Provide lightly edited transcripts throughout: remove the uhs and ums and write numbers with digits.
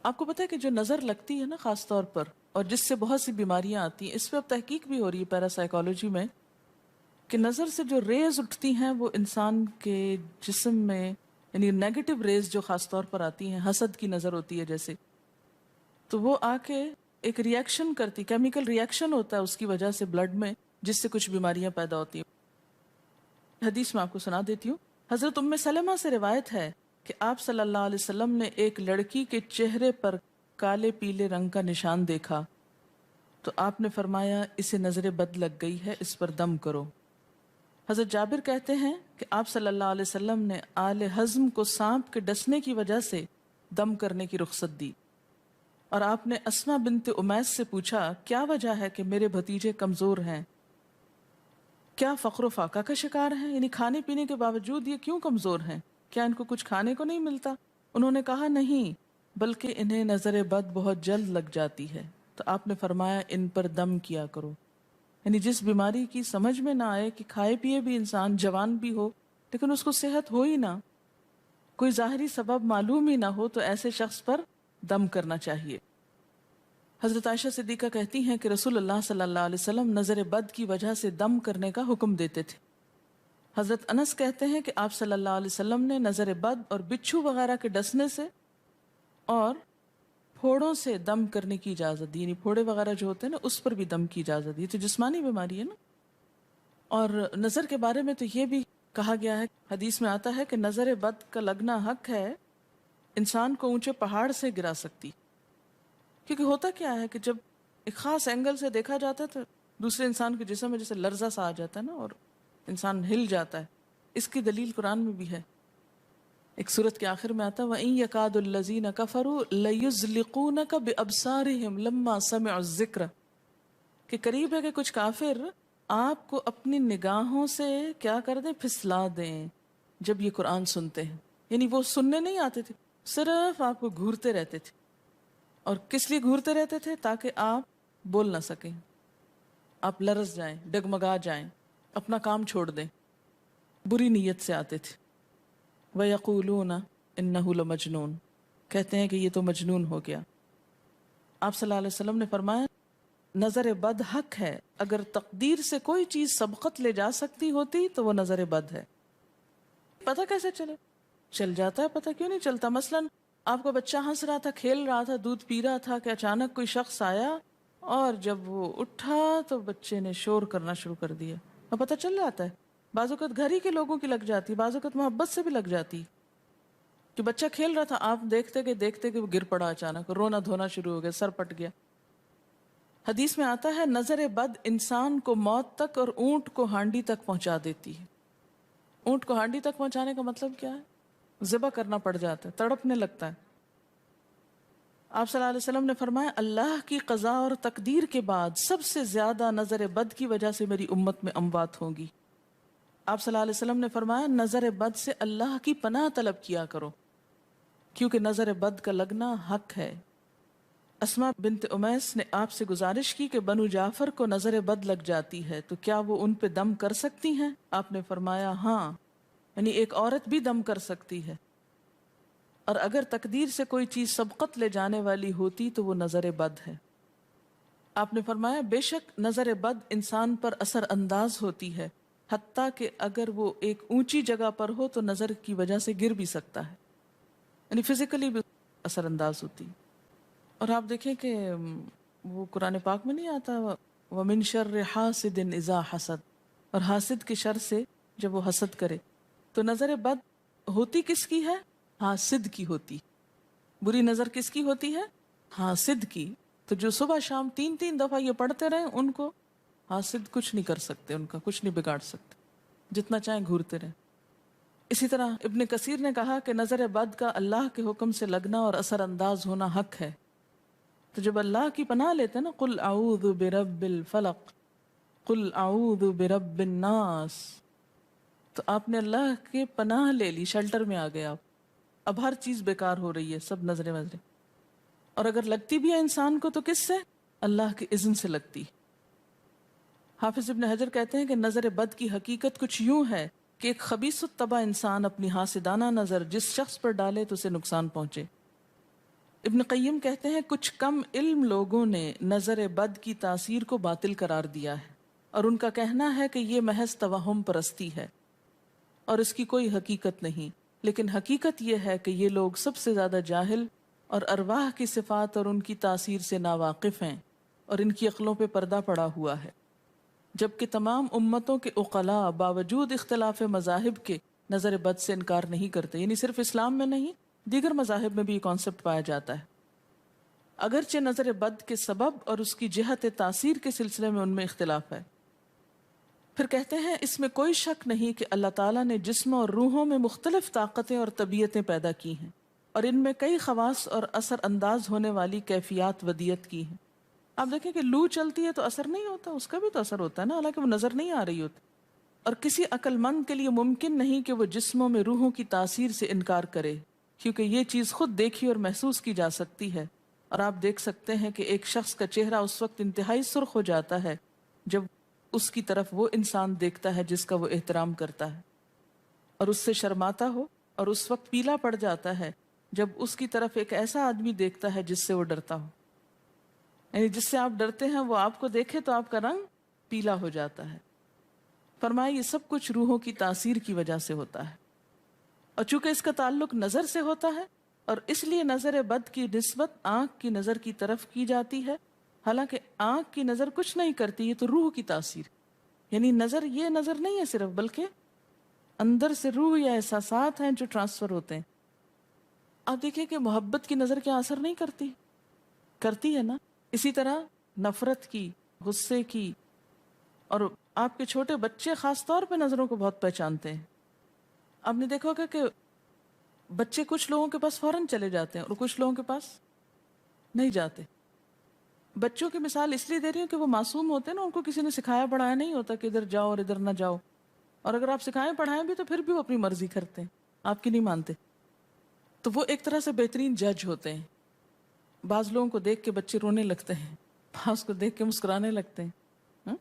آپ کو پتا ہے کہ جو نظر لگتی ہے نا خاص طور پر، اور جس سے بہت سی بیماریاں آتی ہیں، اس پہ اب تحقیق بھی ہو رہی ہے پیراسائیکالوجی میں، کہ نظر سے جو ریز اٹھتی ہیں وہ انسان کے جسم میں، یعنی نیگیٹو ریز جو خاص طور پر آتی ہیں، حسد کی نظر ہوتی ہے جیسے، تو وہ آ کے ایک ریئیکشن کرتی، کیمیکل ریئیکشن ہوتا ہے اس کی وجہ سے بلڈ میں، جس سے کچھ بیماریاں پیدا ہوتی ہیں۔ حدیث میں آپ کو سنا دیتی ہوں۔ حضرت ام سلمہ سے روایت ہے کہ آپ صلی اللہ علیہ وسلم نے ایک لڑکی کے چہرے پر کالے پیلے رنگ کا نشان دیکھا تو آپ نے فرمایا اسے نظر بد لگ گئی ہے، اس پر دم کرو۔ حضرت جابر کہتے ہیں کہ آپ صلی اللہ علیہ وسلم نے آل حزم کو سانپ کے ڈسنے کی وجہ سے دم کرنے کی رخصت دی، اور آپ نے اسما بنت امیس سے پوچھا کیا وجہ ہے کہ میرے بھتیجے کمزور ہیں، کیا فقر و فاقہ کا شکار ہیں، یعنی کھانے پینے کے باوجود یہ کیوں کمزور ہیں، کیا ان کو کچھ کھانے کو نہیں ملتا؟ انہوں نے کہا نہیں، بلکہ انہیں نظر بد بہت جلد لگ جاتی ہے، تو آپ نے فرمایا ان پر دم کیا کرو۔ یعنی جس بیماری کی سمجھ میں نہ آئے کہ کھائے پیے بھی انسان جوان بھی ہو لیکن اس کو صحت ہو ہی نہ، کوئی ظاہری سبب معلوم ہی نہ ہو، تو ایسے شخص پر دم کرنا چاہیے۔ حضرت عائشہ صدیقہ کہتی ہیں کہ رسول اللہ صلی اللہ علیہ وسلم نظر بد کی وجہ سے دم کرنے کا حکم دیتے تھے۔ حضرت انس کہتے ہیں کہ آپ صلی اللہ علیہ وسلم نے نظر بد اور بچھو وغیرہ کے ڈسنے سے اور پھوڑوں سے دم کرنے کی اجازت دی، یعنی پھوڑے وغیرہ جو ہوتے ہیں نا اس پر بھی دم کی اجازت دی، تو جسمانی بیماری ہے نا۔ اور نظر کے بارے میں تو یہ بھی کہا گیا ہے، حدیث میں آتا ہے کہ نظر بد کا لگنا حق ہے، انسان کو اونچے پہاڑ سے گرا سکتی، کیونکہ ہوتا کیا ہے کہ جب ایک خاص اینگل سے دیکھا جاتا ہے تو دوسرے انسان کے جسم میں جیسے لرزہ سا آ جاتا ہے نا، اور انسان ہل جاتا ہے۔ اس کی دلیل قرآن میں بھی ہے، ایک سورت کے آخر میں آتا ہے وَإِن يَكَادُ الَّذِينَ كَفَرُوا لَيُزْلِقُونَكَ بِأَبْصَارِهِمْ لَمَّا سَمِعُوا الذِّكْرَ، کہ قریب ہے کہ کچھ کافر آپ کو اپنی نگاہوں سے کیا کر دیں، پھسلا دیں جب یہ قرآن سنتے ہیں۔ یعنی وہ سننے نہیں آتے تھے، صرف آپ کو گھورتے رہتے تھے۔ اور کس لیے گھورتے رہتے تھے؟ تاکہ آپ بول نہ سکیں، آپ لرز جائیں، ڈگمگا جائیں، اپنا کام چھوڑ دیں، بری نیت سے آتے تھے۔ وَيَقُولُونَ إِنَّهُ لَمَجْنُونَ، کہتے ہیں کہ یہ تو مجنون ہو گیا۔ آپ صلی اللہ علیہ وسلم نے فرمایا نظر بد حق ہے، اگر تقدیر سے کوئی چیز سبقت لے جا سکتی ہوتی تو وہ نظر بد ہے۔ پتہ کیسے چلے؟ چل جاتا ہے، پتہ کیوں نہیں چلتا؟ مثلاً آپ کا بچہ ہنس رہا تھا، کھیل رہا تھا، دودھ پی رہا تھا کہ اچانک کوئی شخص آیا اور جب وہ اٹھا تو بچے نے شور کرنا شروع کر دیا، اور پتہ چل جاتا ہے۔ بعض اوقات گھر ہی کے لوگوں کی لگ جاتی، بعض اوقات محبت سے بھی لگ جاتی، کہ بچہ کھیل رہا تھا، آپ دیکھتے کہ وہ گر پڑا، اچانک رونا دھونا شروع ہو گیا، سر پٹ گیا۔ حدیث میں آتا ہے نظر بد انسان کو موت تک اور اونٹ کو ہانڈی تک پہنچا دیتی ہے۔ اونٹ کو ہانڈی تک پہنچانے کا مطلب کیا ہے؟ ذبح کرنا پڑ جاتا ہے، تڑپنے لگتا ہے۔ آپ صلی اللہ علیہ وسلم نے فرمایا اللہ کی قضاء اور تقدیر کے بعد سب سے زیادہ نظر بد کی وجہ سے میری امت میں اموات ہوں گی۔ آپ صلی اللہ علیہ وسلم نے فرمایا نظر بد سے اللہ کی پناہ طلب کیا کرو، کیونکہ نظر بد کا لگنا حق ہے۔ اسما بنت امیس نے آپ سے گزارش کی کہ بنو جعفر کو نظر بد لگ جاتی ہے تو کیا وہ ان پہ دم کر سکتی ہیں؟ آپ نے فرمایا ہاں، یعنی ایک عورت بھی دم کر سکتی ہے، اور اگر تقدیر سے کوئی چیز سبقت لے جانے والی ہوتی تو وہ نظر بد ہے۔ آپ نے فرمایا بے شک نظر بد انسان پر اثر انداز ہوتی ہے، حتیٰ کہ اگر وہ ایک اونچی جگہ پر ہو تو نظر کی وجہ سے گر بھی سکتا ہے، یعنی فزیکلی بھی اثر انداز ہوتی۔ اور آپ دیکھیں کہ وہ قرآن پاک میں نہیں آتا وَمِن شَرِّ حَاسِدٍ إِذَا حَسَد، اور حاسد کے شر سے جب وہ حسد کرے، تو نظر بد ہوتی کس کی ہے؟ حاسد کی ہوتی۔ بری نظر کس کی ہوتی ہے؟ حاسد کی۔ تو جو صبح شام 3 دفعہ یہ پڑھتے رہیں ان کو حاسد کچھ نہیں کر سکتے، ان کا کچھ نہیں بگاڑ سکتے، جتنا چاہیں گھورتے رہیں۔ اسی طرح ابن کثیر نے کہا کہ نظر بد کا اللہ کے حکم سے لگنا اور اثر انداز ہونا حق ہے۔ تو جب اللہ کی پناہ لیتے ہیں نا قل اعوذ برب الفلق قل اعوذ برب الناس، تو آپ نے اللہ کے پناہ لے لی، شیلٹر میں آ گئے آپ۔ اب ہر چیز بیکار ہو رہی ہے، سب نظریں وظریں، اور اگر لگتی بھی ہے انسان کو تو کس سے؟ اللہ کے اذن سے لگتی۔ حافظ ابن حجر کہتے ہیں کہ نظر بد کی حقیقت کچھ یوں ہے کہ ایک خبیث الطبع انسان اپنی حاسدانہ نظر جس شخص پر ڈالے تو اسے نقصان پہنچے۔ ابن قیم کہتے ہیں کچھ کم علم لوگوں نے نظر بد کی تاثیر کو باطل قرار دیا ہے، اور ان کا کہنا ہے کہ یہ محض توہم پرستی ہے اور اس کی کوئی حقیقت نہیں، لیکن حقیقت یہ ہے کہ یہ لوگ سب سے زیادہ جاہل اور ارواح کی صفات اور ان کی تاثیر سے ناواقف ہیں، اور ان کی عقلوں پہ پردہ پڑا ہوا ہے، جبکہ تمام امتوں کے عقلاء باوجود اختلاف مذاہب کے نظر بد سے انکار نہیں کرتے. یعنی صرف اسلام میں نہیں، دیگر مذاہب میں بھی یہ کانسیپٹ پایا جاتا ہے. اگرچہ نظر بد کے سبب اور اس کی جہت تاثیر کے سلسلے میں ان میں اختلاف ہے. پھر کہتے ہیں اس میں کوئی شک نہیں کہ اللہ تعالیٰ نے جسموں اور روحوں میں مختلف طاقتیں اور طبیعتیں پیدا کی ہیں، اور ان میں کئی خواص اور اثر انداز ہونے والی کیفیات ودیت کی ہیں. آپ دیکھیں کہ لو چلتی ہے تو اثر نہیں ہوتا، اس کا بھی تو اثر ہوتا ہے نا، حالانکہ وہ نظر نہیں آ رہی ہوتی. اور کسی عقل مند کے لیے ممکن نہیں کہ وہ جسموں میں روحوں کی تاثیر سے انکار کرے، کیونکہ یہ چیز خود دیکھی اور محسوس کی جا سکتی ہے. اور آپ دیکھ سکتے ہیں کہ ایک شخص کا چہرہ اس وقت انتہائی سرخ ہو جاتا ہے جب اس کی طرف وہ انسان دیکھتا ہے جس کا وہ احترام کرتا ہے، اور اس سے شرماتا ہو، اور اس وقت پیلا پڑ جاتا ہے جب اس کی طرف ایک ایسا آدمی دیکھتا ہے جس سے وہ ڈرتا ہو. یعنی جس سے آپ ڈرتے ہیں وہ آپ کو دیکھے تو آپ کا رنگ پیلا ہو جاتا ہے. فرمایا یہ سب کچھ روحوں کی تاثیر کی وجہ سے ہوتا ہے، اور چونکہ اس کا تعلق نظر سے ہوتا ہے اور اس لیے نظر بد کی نسبت آنکھ کی نظر کی طرف کی جاتی ہے، حالانکہ آنکھ کی نظر کچھ نہیں کرتی، یہ تو روح کی تاثیر. یعنی نظر یہ نظر نہیں ہے صرف، بلکہ اندر سے روح یا احساسات ہیں جو ٹرانسفر ہوتے ہیں. آپ دیکھیں کہ محبت کی نظر کیا اثر نہیں کرتی؟ کرتی ہے نا. اسی طرح نفرت کی، غصے کی، اور آپ کے چھوٹے بچے خاص طور پہ نظروں کو بہت پہچانتے ہیں. آپ نے دیکھا ہوگا کہ بچے کچھ لوگوں کے پاس فوراً چلے جاتے ہیں اور کچھ لوگوں کے پاس نہیں جاتے. بچوں کی مثال اس لیے دے رہی ہوں کہ وہ معصوم ہوتے ہیں نا، ان کو کسی نے سکھایا پڑھایا نہیں ہوتا کہ ادھر جاؤ اور ادھر نہ جاؤ، اور اگر آپ سکھائیں پڑھائیں بھی تو پھر بھی وہ اپنی مرضی کرتے ہیں، آپ کی نہیں مانتے. تو وہ ایک طرح سے بہترین جج ہوتے ہیں. بعض لوگوں کو دیکھ کے بچے رونے لگتے ہیں، بعض کو دیکھ کے مسکرانے لگتے ہیں.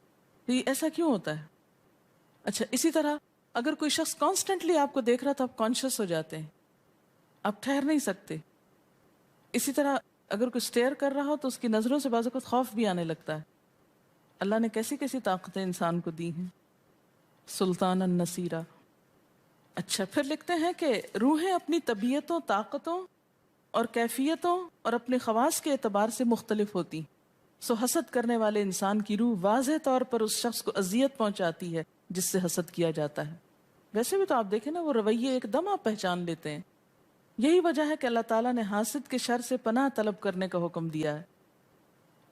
یہ ایسا کیوں ہوتا ہے؟ اچھا، اسی طرح اگر کوئی شخص کانسٹنٹلی آپ کو دیکھ رہا تو آپ کانشیس ہو جاتے ہیں، آپ ٹھہر نہیں سکتے. اسی طرح اگر کوئی سٹیئر کر رہا ہو تو اس کی نظروں سے بعض اوقات خوف بھی آنے لگتا ہے. اللہ نے کیسی کیسی طاقتیں انسان کو دی ہیں. سلطان النصیرہ. اچھا، پھر لکھتے ہیں کہ روحیں اپنی طبیعتوں، طاقتوں اور کیفیتوں اور اپنے خواص کے اعتبار سے مختلف ہوتی. سو حسد کرنے والے انسان کی روح واضح طور پر اس شخص کو اذیت پہنچاتی ہے جس سے حسد کیا جاتا ہے. ویسے بھی تو آپ دیکھیں نا، وہ رویے ایک دم آپ پہچان لیتے ہیں. یہی وجہ ہے کہ اللہ تعالیٰ نے حاسد کے شر سے پناہ طلب کرنے کا حکم دیا ہے.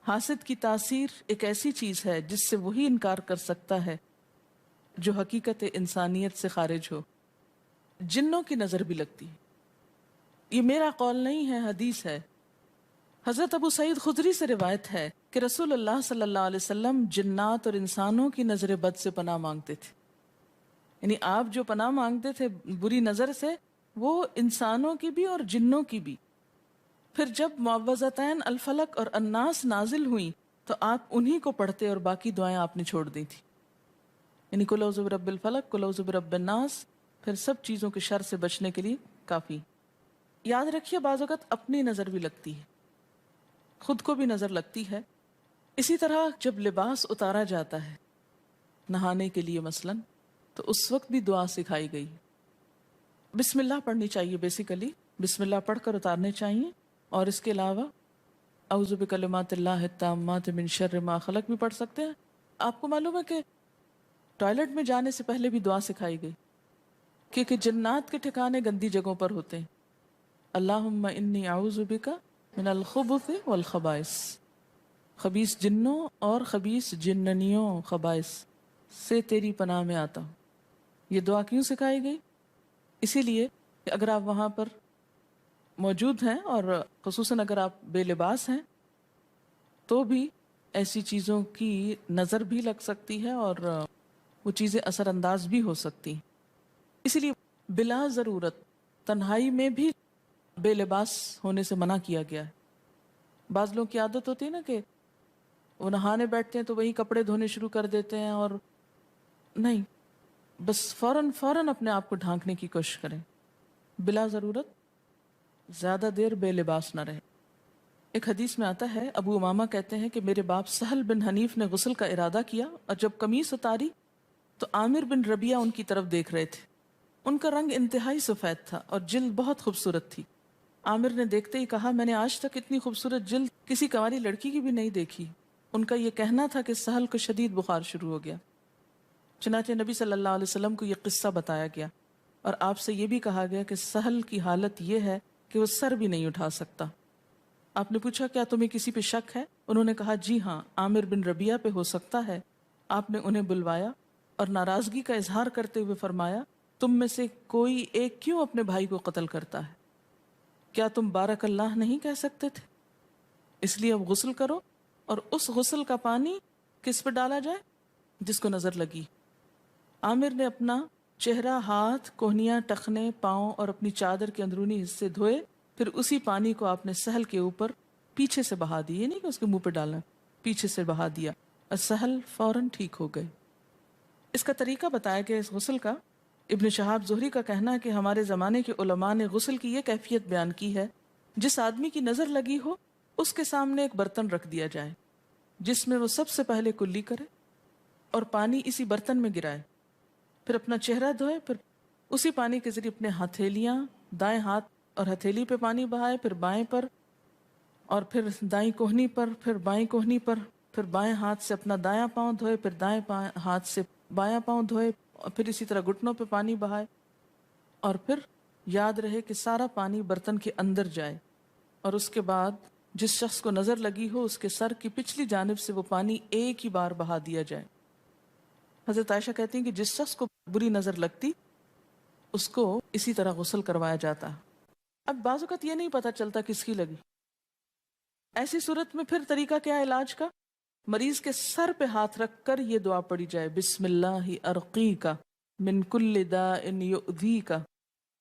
حاسد کی تاثیر ایک ایسی چیز ہے جس سے وہی انکار کر سکتا ہے جو حقیقت انسانیت سے خارج ہو. جنوں کی نظر بھی لگتی ہے. یہ میرا قول نہیں ہے، حدیث ہے. حضرت ابو سعید خدری سے روایت ہے کہ رسول اللہ صلی اللہ علیہ وسلم جنات اور انسانوں کی نظر بد سے پناہ مانگتے تھے. یعنی آپ جو پناہ مانگتے تھے بری نظر سے، وہ انسانوں کی بھی اور جنوں کی بھی. پھر جب معوذتین الفلق اور الناس نازل ہوئیں تو آپ انہی کو پڑھتے اور باقی دعائیں آپ نے چھوڑ دی تھی. یعنی قل اعوذ برب الفلق، قل اعوذ برب الناس، پھر سب چیزوں کے شر سے بچنے کے لیے کافی. یاد رکھیے بعض اوقات اپنی نظر بھی لگتی ہے، خود کو بھی نظر لگتی ہے. اسی طرح جب لباس اتارا جاتا ہے نہانے کے لیے مثلاً، تو اس وقت بھی دعا سکھائی گئی. بسم اللہ پڑھنی چاہیے، بیسیکلی بسم اللہ پڑھ کر اتارنے چاہیے. اور اس کے علاوہ اعوذ بکلمات اللہ التامات من شر ما خلق بھی پڑھ سکتے ہیں. آپ کو معلوم ہے کہ ٹوائلٹ میں جانے سے پہلے بھی دعا سکھائی گئی، کیونکہ جنات کے ٹھکانے گندی جگہوں پر ہوتے ہیں. اللہم انی اعوذ بک من الخبث والخبائث، خبیث جنوں اور خبیث جننیوں، خبائث سے تیری پناہ میں آتا ہوں. یہ دعا کیوں سکھائی گئی؟ اسی لیے کہ اگر آپ وہاں پر موجود ہیں اور خصوصاً اگر آپ بے لباس ہیں تو بھی ایسی چیزوں کی نظر بھی لگ سکتی ہے اور وہ چیزیں اثر انداز بھی ہو سکتی. اسی لیے بلا ضرورت تنہائی میں بھی بے لباس ہونے سے منع کیا گیا ہے. بعض لوگوں کی عادت ہوتی ہے نا کہ وہ نہانے بیٹھتے ہیں تو وہی کپڑے دھونے شروع کر دیتے ہیں، اور نہیں، بس فوراً اپنے آپ کو ڈھانکنے کی کوشش کریں. بلا ضرورت زیادہ دیر بے لباس نہ رہے. ایک حدیث میں آتا ہے، ابو امامہ کہتے ہیں کہ میرے باپ سہل بن حنیف نے غسل کا ارادہ کیا، اور جب قمیص اتاری تو عامر بن ربیعہ ان کی طرف دیکھ رہے تھے۔ ان کا رنگ انتہائی سفید تھا اور جلد بہت خوبصورت تھی۔ عامر نے دیکھتے ہی کہا، میں نے آج تک اتنی خوبصورت جلد کسی کنواری لڑکی کی بھی نہیں دیکھی۔ ان کا یہ کہنا تھا کہ سہل کو شدید بخار شروع ہو گیا۔ چنانچہ نبی صلی اللہ علیہ وسلم کو یہ قصہ بتایا گیا، اور آپ سے یہ بھی کہا گیا کہ سہل کی حالت یہ ہے کہ وہ سر بھی نہیں اٹھا سکتا۔ آپ نے پوچھا، کیا تمہیں کسی پہ شک ہے؟ انہوں نے کہا، جی ہاں، عامر بن ربیعہ پہ ہو سکتا ہے۔ آپ نے انہیں بلوایا اور ناراضگی کا اظہار کرتے ہوئے فرمایا، تم میں سے کوئی ایک کیوں اپنے بھائی کو قتل کرتا ہے؟ کیا تم بارک اللہ نہیں کہہ سکتے تھے؟ اس لیے اب غسل کرو، اور اس غسل کا پانی کس پہ ڈالا جائے؟ جس کو نظر لگی۔ عامر نے اپنا چہرہ، ہاتھ، کوہنیاں، ٹخنے، پاؤں اور اپنی چادر کے اندرونی حصے دھوئے، پھر اسی پانی کو آپ نے سہل کے اوپر پیچھے سے بہا دی، یہ نہیں کہ اس کے منہ پہ ڈالنا، پیچھے سے بہا دیا، اور سہل فوراً ٹھیک ہو گئے۔ اس کا طریقہ بتایا گیا اس غسل کا۔ ابن شہاب زہری کا کہنا ہے کہ ہمارے زمانے کے علماء نے غسل کی یہ کیفیت بیان کی ہے، جس آدمی کی نظر لگی ہو اس کے سامنے ایک برتن رکھ دیا جائے، جس میں وہ سب سے پہلے کلی کرے اور پانی اسی برتن میں گرائے، پھر اپنا چہرہ دھوئے، پھر اسی پانی کے ذریعے اپنے ہتھیلیاں، دائیں ہاتھ اور ہتھیلی پہ پانی بہائے، پھر بائیں پر، اور پھر دائیں کوہنی پر، پھر بائیں کوہنی پر، پھر بائیں ہاتھ سے اپنا دایاں پاؤں دھوئے، پھر دائیں ہاتھ سے بایاں پاؤں دھوئے، اور پھر اسی طرح گھٹنوں پہ پانی بہائے، اور پھر یاد رہے کہ سارا پانی برتن کے اندر جائے، اور اس کے بعد جس شخص کو نظر لگی ہو اس کے سر کی پچھلی جانب سے وہ پانی ایک ہی بار بہا دیا جائے۔ حضرت عائشہ کہتی ہیں کہ جس شخص کو بری نظر لگتی اس کو اسی طرح غسل کروایا جاتا۔ اب بعض اوقات یہ نہیں پتا چلتا کس کی لگی، ایسی صورت میں پھر طریقہ کیا ہے علاج کا؟ مریض کے سر پہ ہاتھ رکھ کر یہ دعا پڑھی جائے، بسم اللہ ارقیک من کل داء یؤذیک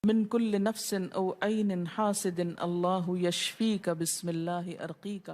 من کل نفس او عین حاسد اللہ یشفیک بسم اللہ ارقیک۔